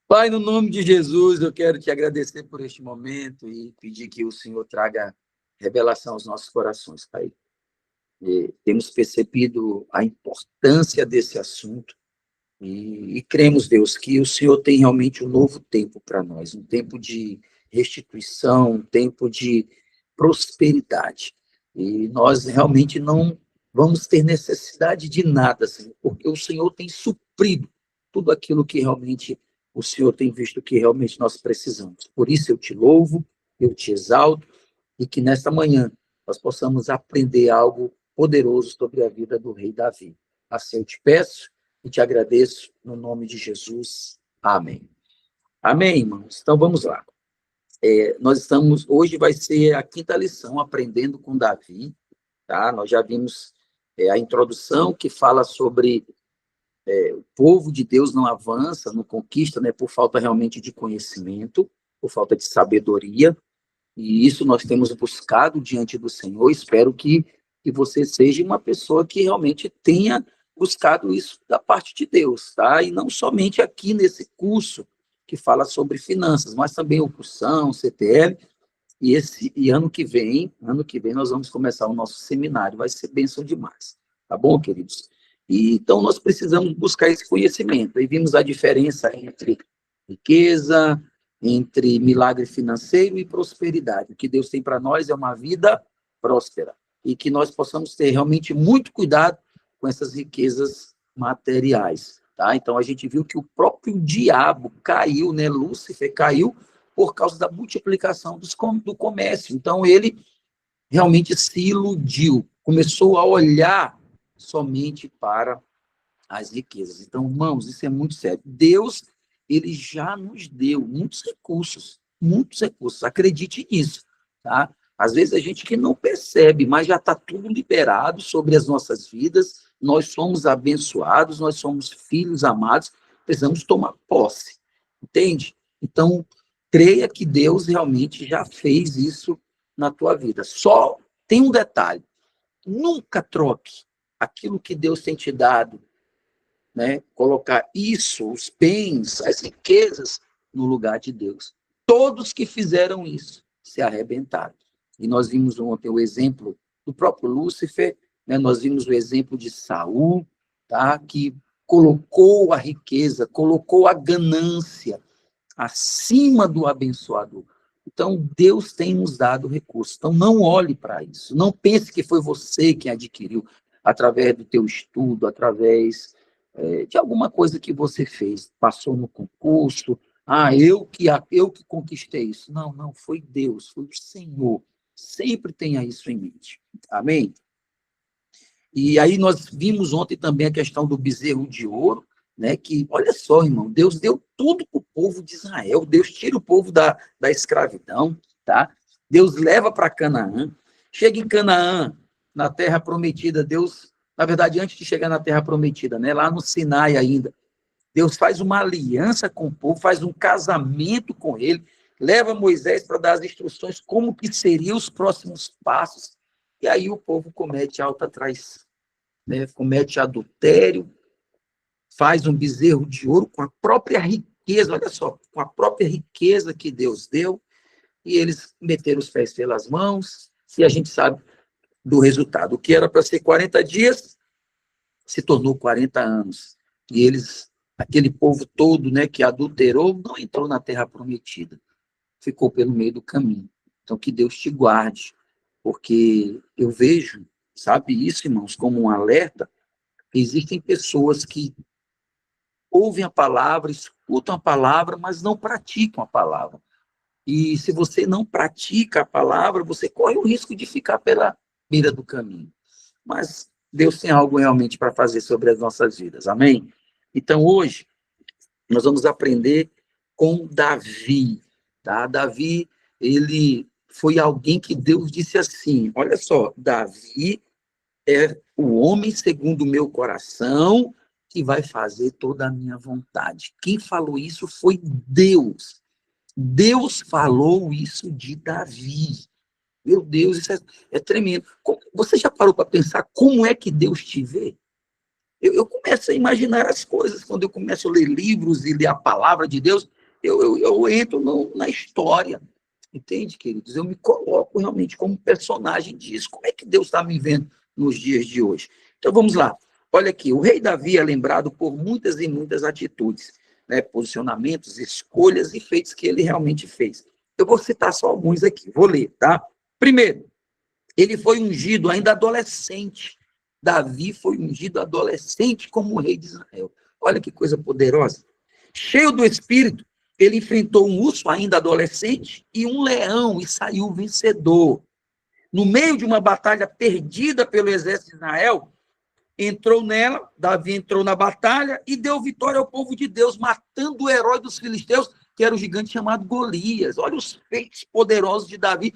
Pai, no nome de Jesus, eu quero te agradecer por este momento e pedir que o Senhor traga revelação aos nossos corações, Pai. Temos percebido a importância desse assunto e cremos, Deus, que o Senhor tem realmente um novo tempo para nós, um tempo de restituição, um tempo de prosperidade. E nós realmente não vamos ter necessidade de nada, Senhor, porque o Senhor tem suprido tudo aquilo que realmente o Senhor tem visto que realmente nós precisamos. Por isso eu te louvo, eu te exalto, e que nesta manhã nós possamos aprender algo poderoso sobre a vida do rei Davi. Assim eu te peço e te agradeço no nome de Jesus. Amém. Amém, irmãos? Então vamos lá. Hoje vai ser a quinta lição, aprendendo com Davi, tá? Nós já vimos a introdução que fala sobre o povo de Deus não avança, não conquista, né, por falta realmente de conhecimento, por falta de sabedoria, e isso nós temos buscado diante do Senhor. Espero que você seja uma pessoa que realmente tenha buscado isso da parte de Deus, tá? E não somente aqui nesse curso que fala sobre finanças, mas também o Cursão, o CTL, e ano que vem nós vamos começar o nosso seminário, vai ser bênção demais, tá bom, queridos? E então nós precisamos buscar esse conhecimento. Aí vimos a diferença entre riqueza, entre milagre financeiro e prosperidade. O que Deus tem para nós é uma vida próspera e que nós possamos ter realmente muito cuidado com essas riquezas materiais, tá? Então a gente viu que o próprio diabo caiu, né? Lúcifer caiu por causa da multiplicação do comércio. Então ele realmente se iludiu, começou a olhar somente para as riquezas. Então, irmãos, isso é muito sério. Deus, ele já nos deu muitos recursos, acredite nisso, tá? Às vezes a gente que não percebe, mas já está tudo liberado sobre as nossas vidas, nós somos abençoados, nós somos filhos amados, precisamos tomar posse, entende? Então, creia que Deus realmente já fez isso na tua vida. Só tem um detalhe, nunca troque aquilo que Deus tem te dado, né? Colocar isso, os bens, as riquezas, no lugar de Deus. Todos que fizeram isso se arrebentaram. E nós vimos ontem o exemplo do próprio Lúcifer, né? Nós vimos o exemplo de Saul, tá? Que colocou a riqueza, colocou a ganância acima do abençoador. Então, Deus tem nos dado recursos. Então, não olhe para isso. Não pense que foi você quem adquiriu através do teu estudo, através de alguma coisa que você fez. Passou no concurso. Eu que conquistei isso. Não, não, foi Deus, foi o Senhor. Sempre tenha isso em mente. Amém? E aí nós vimos ontem também a questão do bezerro de ouro, né? Que, olha só, irmão, Deus deu tudo para o povo de Israel, Deus tira o povo da escravidão, tá? Deus leva para Canaã, chega em Canaã, na terra prometida, Deus, na verdade, antes de chegar na terra prometida, né? Lá no Sinai ainda, Deus faz uma aliança com o povo, faz um casamento com ele, leva Moisés para dar as instruções como que seriam os próximos passos, e aí o povo comete alta traição, né? Comete adultério, faz um bezerro de ouro com a própria riqueza, olha só, com a própria riqueza que Deus deu, e eles meteram os pés pelas mãos, e a gente sabe do resultado. O que era para ser 40 dias, se tornou 40 anos. E eles, aquele povo todo, né, que adulterou, não entrou na terra prometida, ficou pelo meio do caminho. Então, que Deus te guarde, porque eu vejo, sabe isso, irmãos, como um alerta. Existem pessoas que ouvem a palavra, escutam a palavra, mas não praticam a palavra. E se você não pratica a palavra, você corre o risco de ficar pela beira do caminho. Mas Deus tem algo realmente para fazer sobre as nossas vidas. Amém? Então, hoje, nós vamos aprender com Davi. Tá? Davi, ele foi alguém que Deus disse assim, olha só, Davi é o homem segundo o meu coração que vai fazer toda a minha vontade. Quem falou isso foi Deus. Deus falou isso de Davi. Meu Deus, isso é tremendo. Você já parou para pensar como é que Deus te vê? Eu começo a imaginar as coisas quando eu começo a ler livros e ler a palavra de Deus. eu entro na história, entende, queridos? Eu me coloco realmente como personagem disso. Como é que Deus está me vendo nos dias de hoje? Então, vamos lá. Olha aqui, o rei Davi é lembrado por muitas e muitas atitudes, né, posicionamentos, escolhas e feitos que ele realmente fez. Eu vou citar só alguns aqui, vou ler, tá? Primeiro, ele foi ungido ainda adolescente. Davi foi ungido adolescente como rei de Israel. Olha que coisa poderosa. Cheio do Espírito, ele enfrentou um urso ainda adolescente e um leão e saiu vencedor. No meio de uma batalha perdida pelo exército de Israel, entrou nela, Davi entrou na batalha e deu vitória ao povo de Deus, matando o herói dos filisteus, que era o gigante chamado Golias. Olha os feitos poderosos de Davi.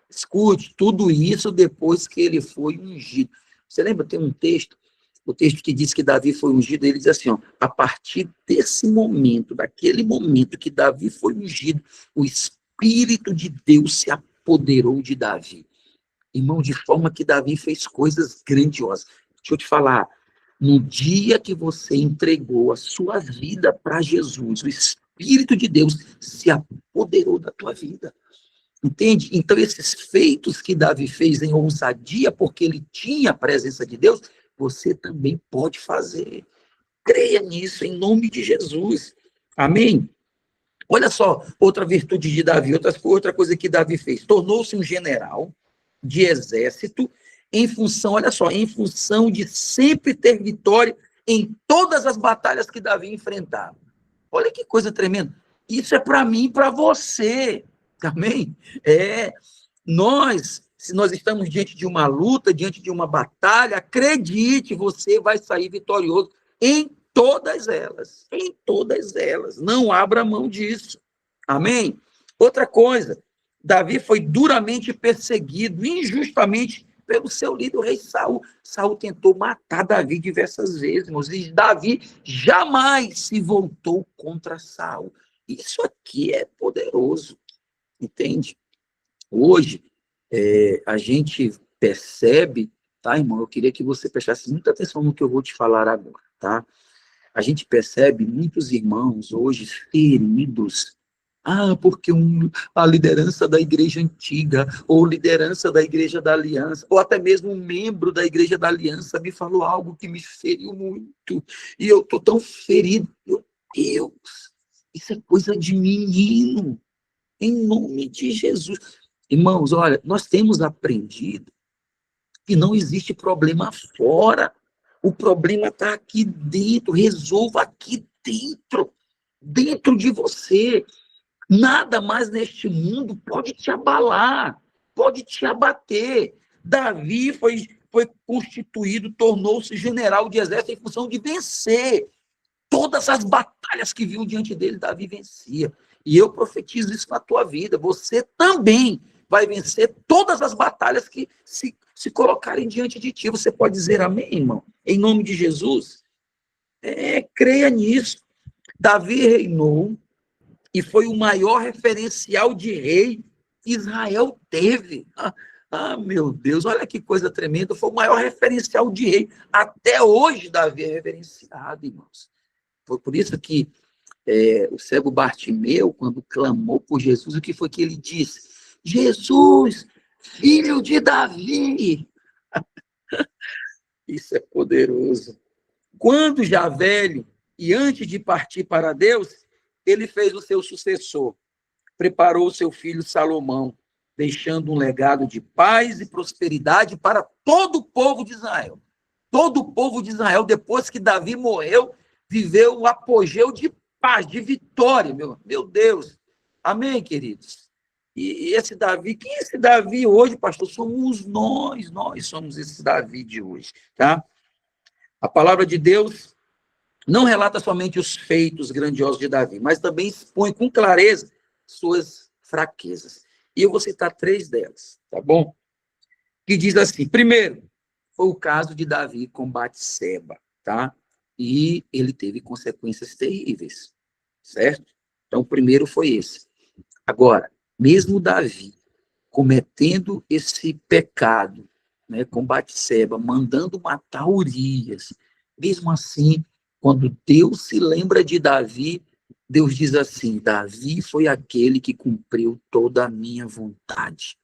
Escute, tudo isso depois que ele foi ungido. Você lembra, tem um texto, o texto que diz que Davi foi ungido, ele diz assim, ó, a partir desse momento, daquele momento que Davi foi ungido, o Espírito de Deus se apoderou de Davi. Irmão, de forma que Davi fez coisas grandiosas. Deixa eu te falar, no dia que você entregou a sua vida para Jesus, o Espírito de Deus se apoderou da tua vida. Entende? Então, esses feitos que Davi fez em ousadia, porque ele tinha a presença de Deus, você também pode fazer. Creia nisso, em nome de Jesus. Amém? Olha só, outra virtude de Davi, outra coisa que Davi fez. Tornou-se um general de exército em função, olha só, em função de sempre ter vitória em todas as batalhas que Davi enfrentava. Olha que coisa tremenda. Isso é para mim e para você. Amém? Se nós estamos diante de uma luta, diante de uma batalha, acredite, você vai sair vitorioso em todas elas. Em todas elas. Não abra mão disso. Amém? Outra coisa, Davi foi duramente perseguido, injustamente, pelo seu líder, o rei Saul. Saul tentou matar Davi diversas vezes, irmãos, e Davi jamais se voltou contra Saul. Isso aqui é poderoso. Entende? Hoje, a gente percebe, tá, irmão? Eu queria que você prestasse muita atenção no que eu vou te falar agora, tá? A gente percebe muitos irmãos hoje feridos. Porque a liderança da igreja antiga, ou liderança da igreja da aliança, ou até mesmo um membro da igreja da aliança me falou algo que me feriu muito, e eu estou tão ferido. Meu Deus, isso é coisa de menino. Em nome de Jesus. Irmãos, olha, nós temos aprendido que não existe problema fora. O problema está aqui dentro. Resolva aqui dentro. Dentro de você. Nada mais neste mundo pode te abalar, pode te abater. Davi foi constituído, tornou-se general de exército em função de vencer. Todas as batalhas que viu diante dele, Davi vencia. E eu profetizo isso na tua vida. Você também vai vencer todas as batalhas que se colocarem diante de ti. Você pode dizer amém, irmão? Em nome de Jesus? Creia nisso. Davi reinou e foi o maior referencial de rei que Israel teve. Meu Deus, olha que coisa tremenda. Foi o maior referencial de rei. Até hoje, Davi é reverenciado, irmãos. Foi por isso que o cego Bartimeu, quando clamou por Jesus, o que foi que ele disse? Jesus, filho de Davi. Isso é poderoso. Quando já velho, e antes de partir para Deus, ele fez o seu sucessor. Preparou o seu filho Salomão, deixando um legado de paz e prosperidade para todo o povo de Israel. Todo o povo de Israel, depois que Davi morreu, viveu um apogeu de paz, de vitória, meu Deus. Amém, queridos? E esse Davi, quem é esse Davi hoje, pastor? Somos nós somos esse Davi de hoje, tá? A palavra de Deus não relata somente os feitos grandiosos de Davi, mas também expõe com clareza suas fraquezas. E eu vou citar 3 delas, tá bom? Que diz assim, primeiro, foi o caso de Davi com Batseba, tá? E ele teve consequências terríveis, certo? Então, o primeiro foi esse. Agora, mesmo Davi cometendo esse pecado, né, com Batseba, mandando matar Urias, mesmo assim, quando Deus se lembra de Davi, Deus diz assim: Davi foi aquele que cumpriu toda a minha vontade.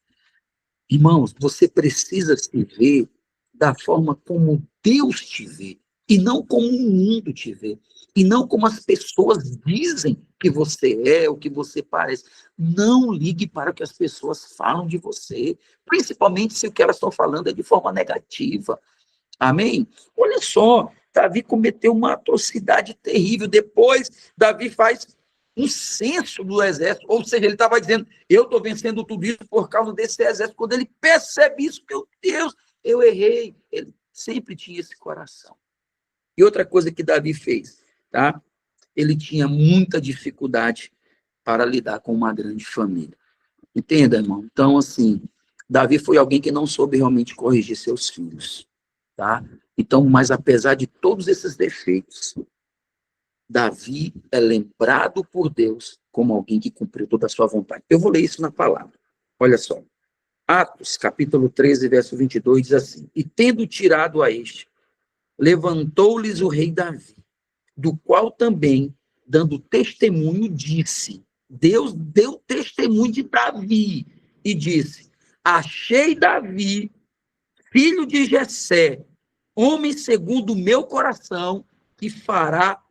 Irmãos, você precisa se ver da forma como Deus te vê, e não como o mundo te vê, e não como as pessoas dizem que você é, o que você parece. Não ligue para o que as pessoas falam de você, principalmente se o que elas estão falando é de forma negativa. Amém? Olha só, Davi cometeu uma atrocidade terrível. Depois, Davi faz um censo do exército, ou seja, ele estava dizendo: eu estou vencendo tudo isso por causa desse exército. Quando ele percebe isso, meu Deus, eu errei. Ele sempre tinha esse coração. E outra coisa que Davi fez, tá? Ele tinha muita dificuldade para lidar com uma grande família. Entenda, irmão? Então, assim, Davi foi alguém que não soube realmente corrigir seus filhos, tá? Então, mas apesar de todos esses defeitos, Davi é lembrado por Deus como alguém que cumpriu toda a sua vontade. Eu vou ler isso na palavra. Olha só. Atos, capítulo 13, verso 22, diz assim: E tendo tirado a este, levantou-lhes o rei Davi, do qual também, dando testemunho, disse, Deus deu testemunho de Davi, e disse, achei Davi, filho de Jessé, homem segundo o meu coração, que fará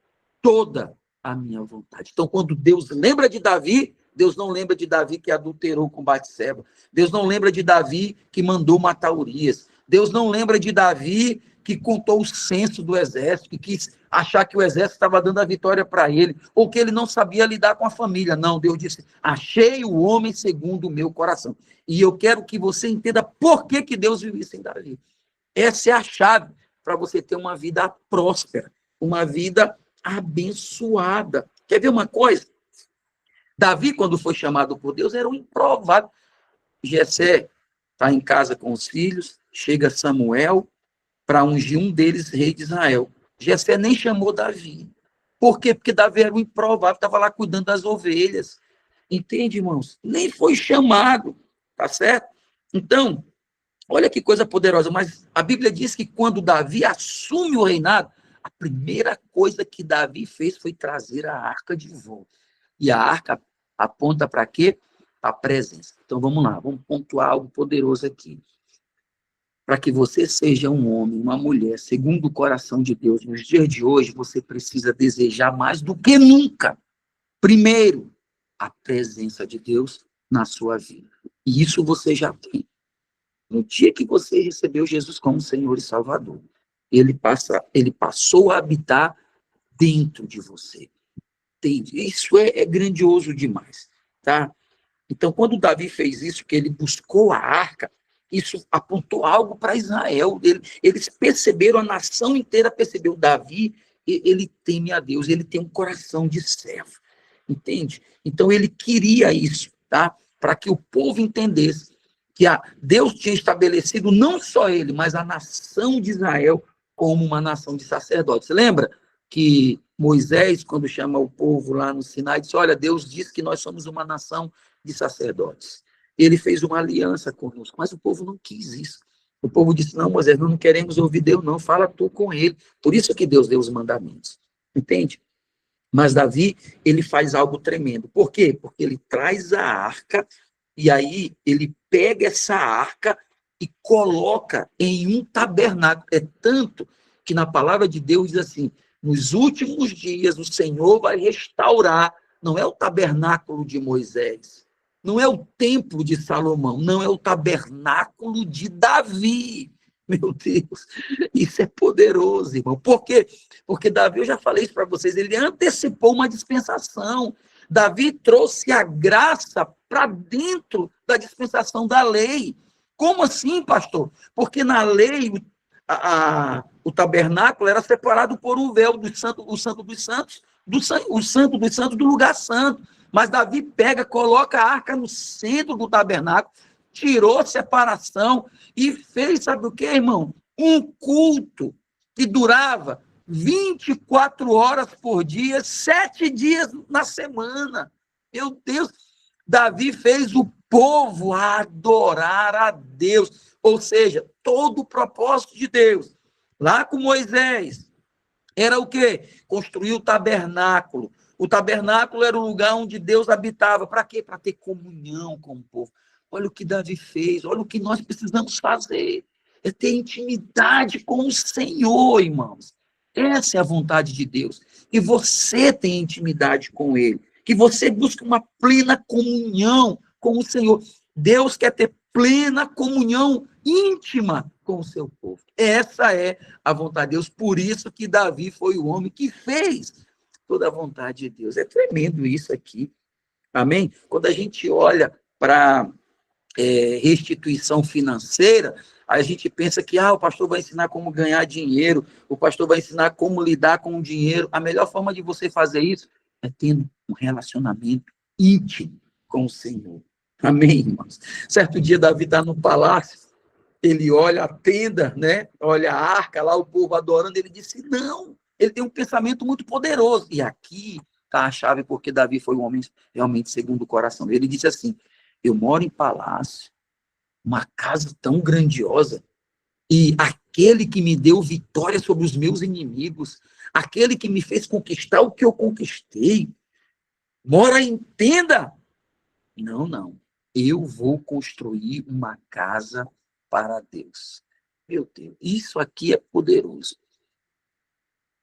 toda a minha vontade. Então, quando Deus lembra de Davi, Deus não lembra de Davi que adulterou com Batseba. Deus não lembra de Davi que mandou matar Urias. Deus não lembra de Davi que contou o censo do exército, que quis achar que o exército estava dando a vitória para ele, ou que ele não sabia lidar com a família. Não, Deus disse, achei o homem segundo o meu coração. E eu quero que você entenda por que Deus viu isso em Davi. Essa é a chave para você ter uma vida próspera, uma vida abençoada. Quer ver uma coisa? Davi, quando foi chamado por Deus, era um improvável. Jessé está em casa com os filhos, chega Samuel para ungir um deles rei de Israel. Jessé nem chamou Davi. Por quê? Porque Davi era um improvável, estava lá cuidando das ovelhas. Entende, irmãos? Nem foi chamado, tá certo? Então, olha que coisa poderosa, mas a Bíblia diz que quando Davi assume o reinado, a primeira coisa que Davi fez foi trazer a arca de volta. E a arca aponta para quê? Para a presença. Então vamos lá, vamos pontuar algo poderoso aqui. Para que você seja um homem, uma mulher, segundo o coração de Deus, nos dias de hoje, você precisa desejar mais do que nunca. Primeiro, a presença de Deus na sua vida. E isso você já tem. No dia que você recebeu Jesus como Senhor e Salvador, ele passou a habitar dentro de você. Entende? Isso é grandioso demais, tá? Então, quando Davi fez isso, que ele buscou a arca, isso apontou algo para Israel. Eles perceberam, a nação inteira percebeu, Davi, ele teme a Deus, ele tem um coração de servo, entende? Então, ele queria isso, tá? Para que o povo entendesse que Deus tinha estabelecido não só ele, mas a nação de Israel como uma nação de sacerdotes. Você lembra que Moisés, quando chama o povo lá no Sinai, disse, olha, Deus disse que nós somos uma nação de sacerdotes. Ele fez uma aliança conosco, mas o povo não quis isso. O povo disse, não, Moisés, nós não queremos ouvir Deus, não, fala tu com ele. Por isso que Deus deu os mandamentos. Entende? Mas Davi, ele faz algo tremendo. Por quê? Porque ele traz a arca, e aí ele pega essa arca e coloca em um tabernáculo. É tanto que na palavra de Deus diz assim, nos últimos dias o Senhor vai restaurar, não é o tabernáculo de Moisés, não é o templo de Salomão, não é o tabernáculo de Davi. Meu Deus, isso é poderoso, irmão. Por quê? Porque Davi, eu já falei isso para vocês, ele antecipou uma dispensação. Davi trouxe a graça para dentro da dispensação da lei. Como assim, pastor? Porque na lei o tabernáculo era separado por um véu do santo, o santo dos santos, o santo dos santos do lugar santo. Mas Davi pega, coloca a arca no centro do tabernáculo, tirou separação e fez, sabe o que, irmão? Um culto que durava 24 horas por dia, 7 dias na semana. Meu Deus, Davi fez o povo adorar a Deus. Ou seja, todo o propósito de Deus, lá com Moisés, era o quê? Construir o tabernáculo, O tabernáculo era o lugar onde Deus habitava. Para quê? Para ter comunhão com o povo. Olha o que Davi fez, olha o que nós precisamos fazer. É ter intimidade com o Senhor, irmãos. Essa é a vontade de Deus. Que você tenha intimidade com Ele. Que você busque uma plena comunhão com o Senhor. Deus quer ter plena comunhão íntima com o seu povo. Essa é a vontade de Deus. Por isso que Davi foi o homem que fez toda a vontade de Deus. É tremendo isso aqui. Amém? Quando a gente olha para restituição financeira, a gente pensa que o pastor vai ensinar como ganhar dinheiro, o pastor vai ensinar como lidar com o dinheiro. A melhor forma de você fazer isso é tendo um relacionamento íntimo com o Senhor. Amém, irmãos? Certo dia, Davi está no palácio, ele olha a tenda, né? Olha a arca, lá o povo adorando, ele disse, não, ele tem um pensamento muito poderoso. E aqui está a chave, porque Davi foi um homem realmente segundo o coração dele. Ele disse assim, eu moro em palácio, uma casa tão grandiosa, e aquele que me deu vitória sobre os meus inimigos, aquele que me fez conquistar o que eu conquistei, mora em tenda? Não. Eu vou construir uma casa para Deus. Meu Deus, isso aqui é poderoso.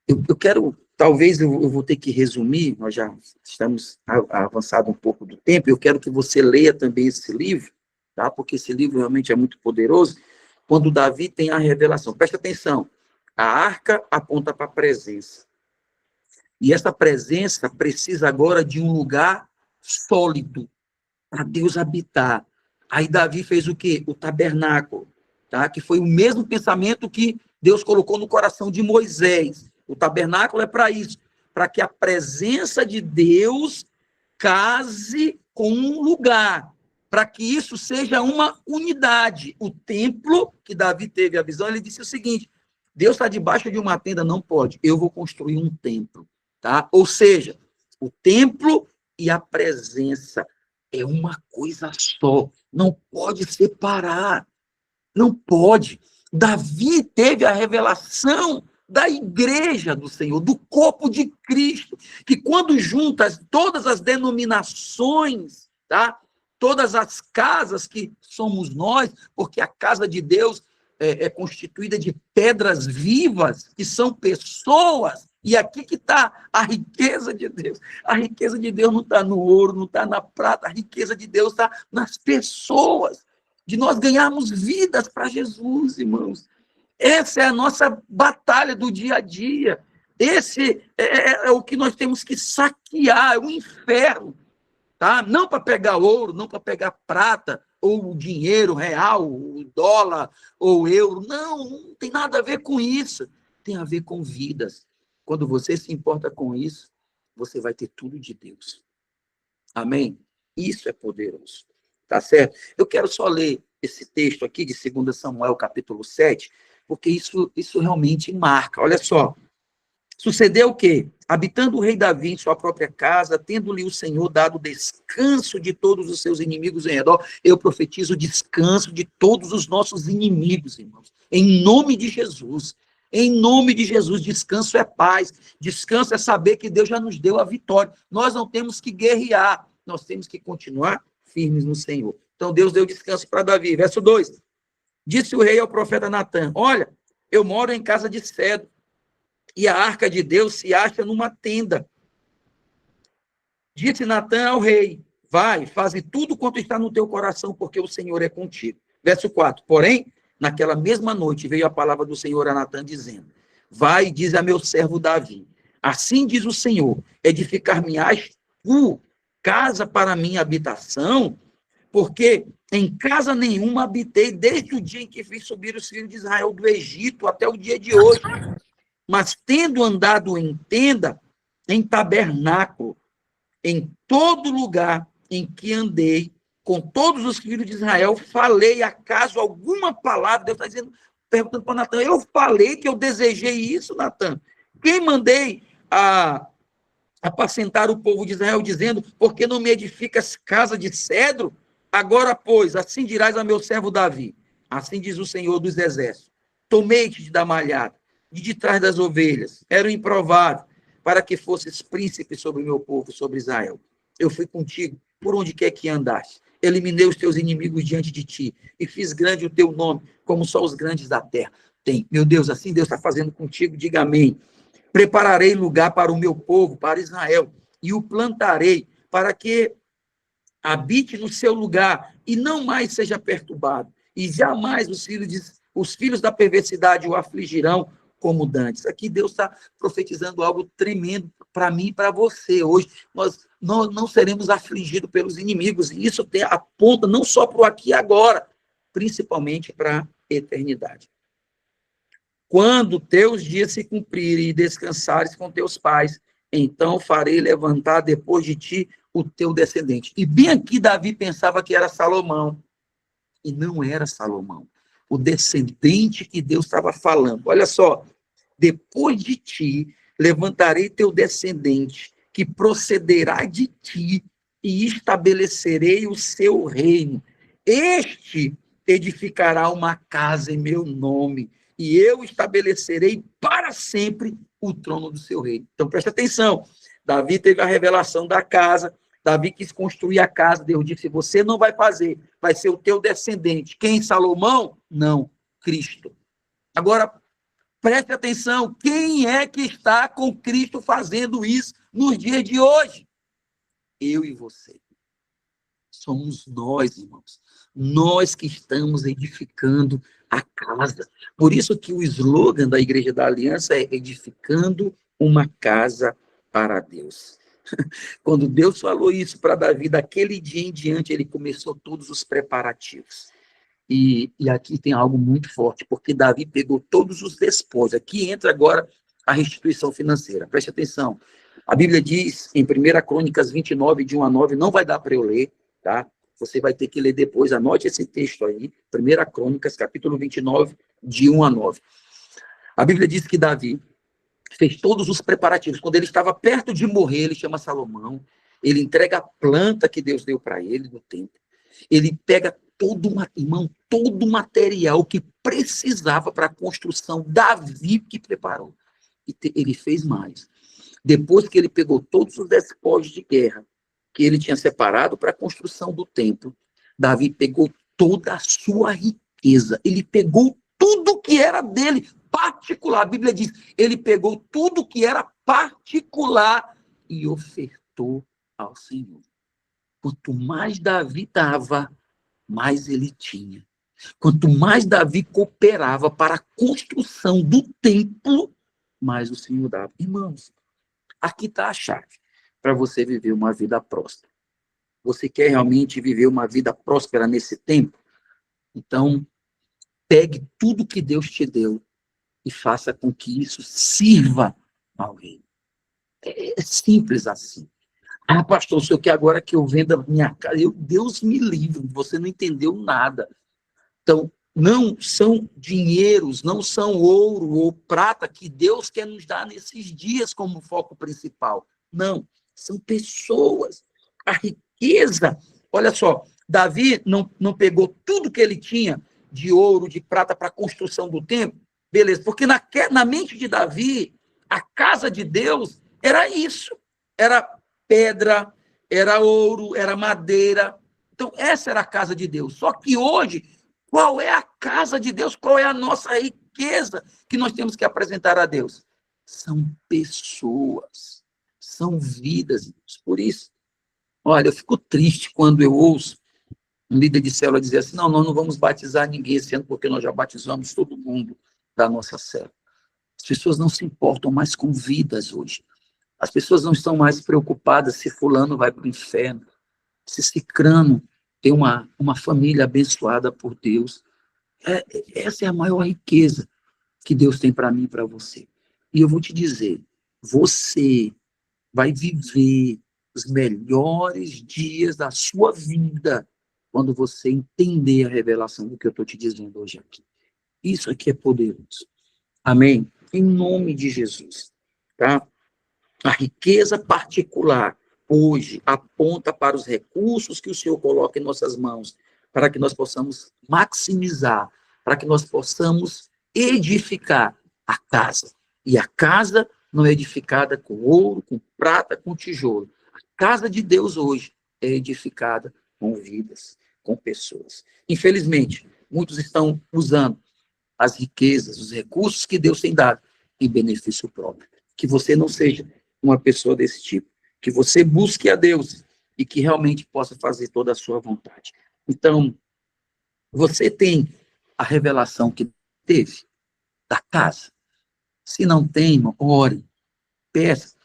Eu quero, talvez eu vou ter que resumir, nós já estamos avançado um pouco do tempo, eu quero que você leia também esse livro, tá? Porque esse livro realmente é muito poderoso, quando Davi tem a revelação. Presta atenção, a arca aponta para a presença, e essa presença precisa agora de um lugar sólido, para Deus habitar. Aí Davi fez o quê? O tabernáculo, tá? Que foi o mesmo pensamento que Deus colocou no coração de Moisés. O tabernáculo é para isso, para que a presença de Deus case com um lugar, para que isso seja uma unidade. O templo, que Davi teve a visão, ele disse o seguinte, Deus está debaixo de uma tenda, não pode, eu vou construir um templo, tá? Ou seja, o templo e a presença é uma coisa só, não pode separar, não pode. Davi teve a revelação da igreja do Senhor, do corpo de Cristo, que quando juntas todas as denominações, tá? Todas as casas que somos nós, porque a casa de Deus é constituída de pedras vivas, que são pessoas, e aqui que está a riqueza de Deus. A riqueza de Deus não está no ouro, não está na prata, a riqueza de Deus está nas pessoas, de nós ganharmos vidas para Jesus, irmãos. Essa é a nossa batalha do dia a dia. Esse é o que nós temos que saquear, é o inferno. Tá? Não para pegar ouro, não para pegar prata, ou dinheiro real, o dólar, ou euro. Não tem nada a ver com isso. Tem a ver com vidas. Quando você se importa com isso, você vai ter tudo de Deus. Amém? Isso é poderoso. Tá certo? Eu quero só ler esse texto aqui de 2 Samuel, capítulo 7, porque isso realmente marca. Olha só. Sucedeu o quê? Habitando o rei Davi em sua própria casa, tendo-lhe o Senhor dado descanso de todos os seus inimigos em redor, eu profetizo descanso de todos os nossos inimigos, irmãos. Em nome de Jesus. Em nome de Jesus, descanso é paz. Descanso é saber que Deus já nos deu a vitória. Nós não temos que guerrear, nós temos que continuar firmes no Senhor. Então, Deus deu descanso para Davi. Verso 2. Disse o rei ao profeta Natã, olha, eu moro em casa de cedro, e a arca de Deus se acha numa tenda. Disse Natã ao rei, vai, faze tudo quanto está no teu coração, porque o Senhor é contigo. Verso 4, porém, naquela mesma noite veio a palavra do Senhor a Natã, dizendo, vai e diz a meu servo Davi, assim diz o Senhor, edificar-me-ás tu casa para minha habitação, porque em casa nenhuma habitei desde o dia em que fiz subir os filhos de Israel do Egito até o dia de hoje. Mas tendo andado em tenda, em tabernáculo, em todo lugar em que andei, com todos os filhos de Israel, falei acaso alguma palavra, Deus está dizendo, perguntando para Natã, eu falei que eu desejei isso, Natã? Quem mandei apacentar o povo de Israel, dizendo, porque não me edificas casa de cedro? Agora, pois, assim dirás a meu servo Davi, assim diz o Senhor dos Exércitos, tomei-te da malhada, de trás das ovelhas, era o improvável, para que fosses príncipe sobre o meu povo, sobre Israel. Eu fui contigo por onde quer que andaste. Eliminei os teus inimigos diante de ti e fiz grande o teu nome, como só os grandes da terra. Tem, meu Deus, assim Deus está fazendo contigo, diga amém. Prepararei lugar para o meu povo, para Israel, e o plantarei para que habite no seu lugar e não mais seja perturbado. E jamais os filhos da perversidade o afligirão como dantes. Aqui Deus está profetizando algo tremendo para mim e para você. Hoje nós não seremos afligidos pelos inimigos. E isso aponta não só para o aqui e agora, principalmente para a eternidade. Quando teus dias se cumprirem e descansares com teus pais, então farei levantar depois de ti o teu descendente. E bem aqui Davi pensava que era Salomão. E não era Salomão. O descendente que Deus estava falando. Olha só. Depois de ti, levantarei teu descendente, que procederá de ti, e estabelecerei o seu reino. Este edificará uma casa em meu nome, e eu estabelecerei para sempre o trono do seu reino. Então, presta atenção. Davi teve a revelação da casa. Davi quis construir a casa. Deus disse, você não vai fazer, vai ser o teu descendente. Quem? Salomão? Não, Cristo. Agora, preste atenção, quem é que está com Cristo fazendo isso nos dias de hoje? Eu e você. Somos nós, irmãos. Nós que estamos edificando a casa. Por isso que o slogan da Igreja da Aliança é edificando uma casa para Deus. Quando Deus falou isso para Davi, daquele dia em diante, ele começou todos os preparativos. E aqui tem algo muito forte, porque Davi pegou todos os despojos. Aqui entra agora a restituição financeira. Preste atenção. A Bíblia diz, em 1 Crônicas 29, de 1 a 9, não vai dar para eu ler, tá? Você vai ter que ler depois, anote esse texto aí, 1 Crônicas, capítulo 29, de 1 a 9. A Bíblia diz que Davi fez todos os preparativos. Quando ele estava perto de morrer, ele chama Salomão, ele entrega a planta que Deus deu para ele no templo. Ele pega todo o material que precisava para a construção, Davi que preparou. E ele fez mais. Depois que ele pegou todos os despojos de guerra que ele tinha separado para a construção do templo, Davi pegou toda a sua riqueza. Ele pegou tudo que era dele, particular. A Bíblia diz, ele pegou tudo que era particular e ofertou ao Senhor. Quanto mais Davi dava, mais ele tinha. Quanto mais Davi cooperava para a construção do templo, mais o Senhor dava. Irmãos, aqui está a chave para você viver uma vida próspera. Você quer realmente viver uma vida próspera nesse tempo? Então, pegue tudo que Deus te deu e faça com que isso sirva a alguém. É simples assim. Ah, pastor, o senhor quer agora que eu venda minha casa? Deus me livre, você não entendeu nada. Então, não são dinheiros, não são ouro ou prata que Deus quer nos dar nesses dias como foco principal. Não, são pessoas. A riqueza, olha só, Davi não pegou tudo que ele tinha de ouro, de prata para a construção do templo, beleza, porque na mente de Davi, a casa de Deus era isso, era pedra, era ouro, era madeira. Então, essa era a casa de Deus. Só que hoje, qual é a casa de Deus? Qual é a nossa riqueza que nós temos que apresentar a Deus? São pessoas, são vidas. Por isso, olha, eu fico triste quando eu ouço um líder de célula dizer assim, não, nós não vamos batizar ninguém esse ano porque nós já batizamos todo mundo da nossa célula. As pessoas não se importam mais com vidas hoje. As pessoas não estão mais preocupadas se fulano vai para o inferno, se cicrano tem uma família abençoada por Deus. Essa é a maior riqueza que Deus tem para mim e para você. E eu vou te dizer, você vai viver os melhores dias da sua vida quando você entender a revelação do que eu estou te dizendo hoje aqui. Isso aqui é poderoso. Amém? Em nome de Jesus. Tá? A riqueza particular, hoje, aponta para os recursos que o Senhor coloca em nossas mãos, para que nós possamos maximizar, para que nós possamos edificar a casa. E a casa não é edificada com ouro, com prata, com tijolo. A casa de Deus hoje é edificada com vidas, com pessoas. Infelizmente, muitos estão usando as riquezas, os recursos que Deus tem dado em benefício próprio. Que você não seja uma pessoa desse tipo. Que você busque a Deus e que realmente possa fazer toda a sua vontade. Então, você tem a revelação que teve da casa. Se não tem, irmão, ore, peça.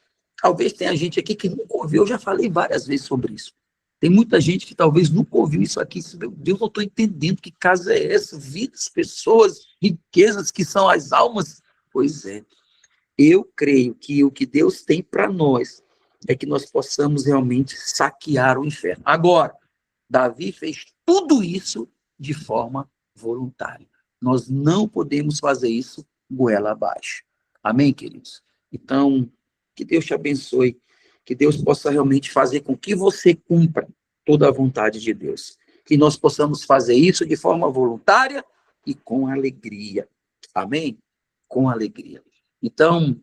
Talvez tenha gente aqui que nunca ouviu, eu já falei várias vezes sobre isso. Tem muita gente que talvez nunca ouviu isso aqui. Meu Deus, eu estou entendendo que casa é essa? Vidas, pessoas, riquezas que são as almas. Pois é, eu creio que o que Deus tem para nós é que nós possamos realmente saquear o inferno. Agora, Davi fez tudo isso de forma voluntária. Nós não podemos fazer isso goela abaixo. Amém, queridos? Então, que Deus te abençoe, que Deus possa realmente fazer com que você cumpra toda a vontade de Deus. Que nós possamos fazer isso de forma voluntária e com alegria. Amém? Com alegria. Então,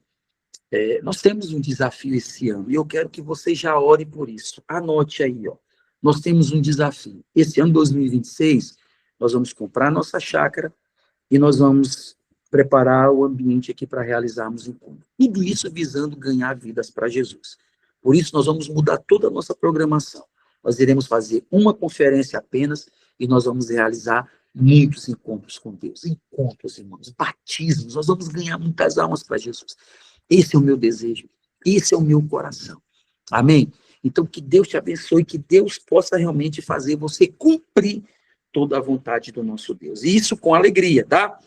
nós temos um desafio esse ano, e eu quero que você já ore por isso. Anote aí, ó. Nós temos um desafio. Esse ano 2026, nós vamos comprar nossa chácara e nós vamos preparar o ambiente aqui para realizarmos o encontro. Tudo isso visando ganhar vidas para Jesus. Por isso, nós vamos mudar toda a nossa programação. Nós iremos fazer uma conferência apenas e nós vamos realizar muitos encontros com Deus. Encontros, irmãos, batismos. Nós vamos ganhar muitas almas para Jesus. Esse é o meu desejo. Esse é o meu coração. Amém? Então, que Deus te abençoe, que Deus possa realmente fazer você cumprir toda a vontade do nosso Deus. E isso com alegria, tá?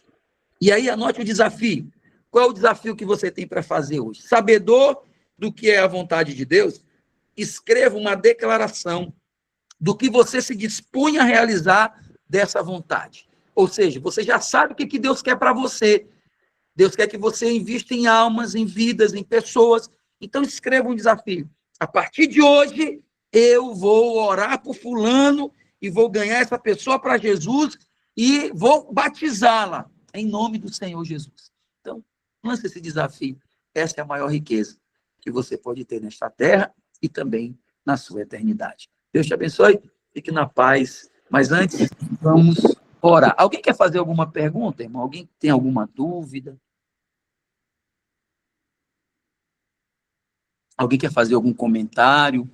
E aí, anote o desafio. Qual é o desafio que você tem para fazer hoje? Sabedor do que é a vontade de Deus, escreva uma declaração do que você se dispõe a realizar dessa vontade. Ou seja, você já sabe o que Deus quer para você. Deus quer que você invista em almas, em vidas, em pessoas. Então, escreva um desafio. A partir de hoje, eu vou orar por fulano e vou ganhar essa pessoa para Jesus e vou batizá-la em nome do Senhor Jesus. Então, lance esse desafio. Essa é a maior riqueza que você pode ter nesta terra e também na sua eternidade. Deus te abençoe, fique na paz. Mas antes, vamos orar. Alguém quer fazer alguma pergunta, irmão? Alguém tem alguma dúvida? Alguém quer fazer algum comentário?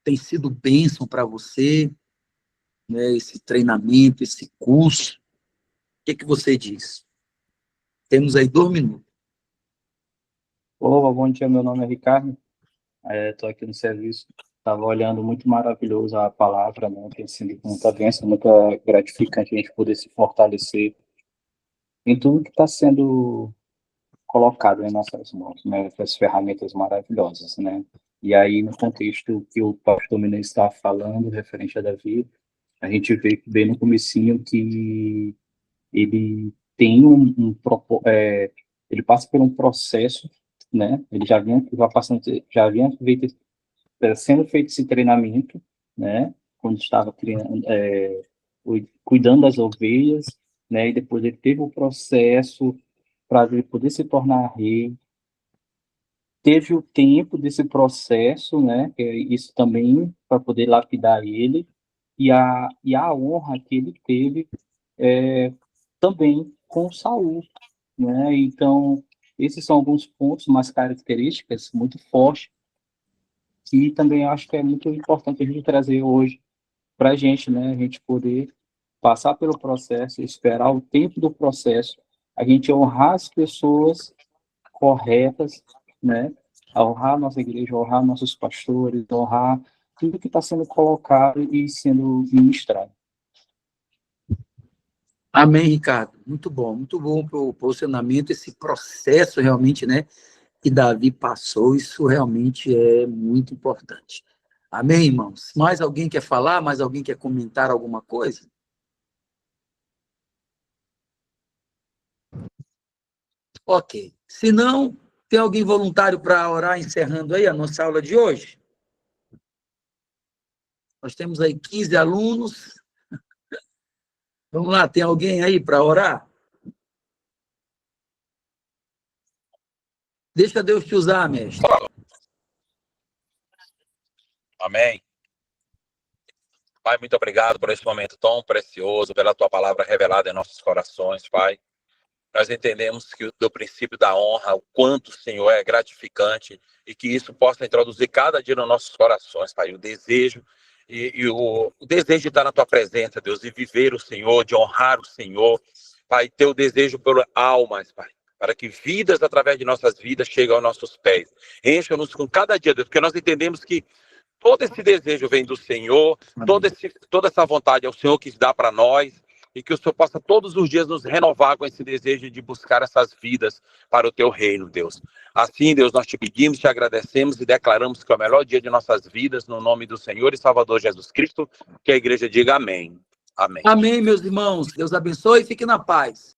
Tem sido bênção para você, né, esse treinamento, esse curso? O que você diz? Temos aí 2 minutos. Olá, bom dia, meu nome é Ricardo, estou aqui no serviço, estava olhando, muito maravilhoso a palavra, né, tem sido muita bênção, muito gratificante a gente poder se fortalecer em tudo que está sendo colocado em nossas mãos, né, essas ferramentas maravilhosas, né, e aí no contexto que o pastor Menezes estava falando, referente a Davi, a gente vê bem no comecinho que ele tem ele passa por um processo, né? Ele sendo feito esse treinamento, né? Quando estava cuidando das ovelhas, né? E depois ele teve o processo para ele poder se tornar rei. Teve o tempo desse processo, né? Isso também para poder lapidar ele e a honra que ele teve também com Saul, né? Então, esses são alguns pontos, umas características muito fortes que também acho que é muito importante a gente trazer hoje para a gente, né? A gente poder passar pelo processo, esperar o tempo do processo, a gente honrar as pessoas corretas, né? Honrar a nossa igreja, honrar nossos pastores, honrar tudo que está sendo colocado e sendo ministrado. Amém, Ricardo. Muito bom para o posicionamento, esse processo realmente, né, que Davi passou, isso realmente é muito importante. Amém, irmãos? Mais alguém quer falar? Mais alguém quer comentar alguma coisa? Ok. Se não, tem alguém voluntário para orar, encerrando aí a nossa aula de hoje? Nós temos aí 15 alunos. Vamos lá, tem alguém aí para orar? Deixa Deus te usar, mestre. Amém. Pai, muito obrigado por esse momento tão precioso, pela tua palavra revelada em nossos corações, Pai. Nós entendemos que do princípio da honra, o quanto o Senhor é gratificante e que isso possa introduzir cada dia nos nossos corações, Pai, o desejo o desejo de estar na tua presença, Deus, e viver o Senhor, de honrar o Senhor, Pai, ter o desejo por almas, Pai, para que vidas através de nossas vidas cheguem aos nossos pés. Encha-nos com cada dia, Deus, porque nós entendemos que todo esse desejo vem do Senhor, toda essa vontade é o Senhor que dá para nós, e que o Senhor possa todos os dias nos renovar com esse desejo de buscar essas vidas para o teu reino, Deus. Assim, Deus, nós te pedimos, te agradecemos e declaramos que é o melhor dia de nossas vidas, no nome do Senhor e Salvador Jesus Cristo, que a igreja diga amém. Amém. Amém, meus irmãos. Deus abençoe e fique na paz.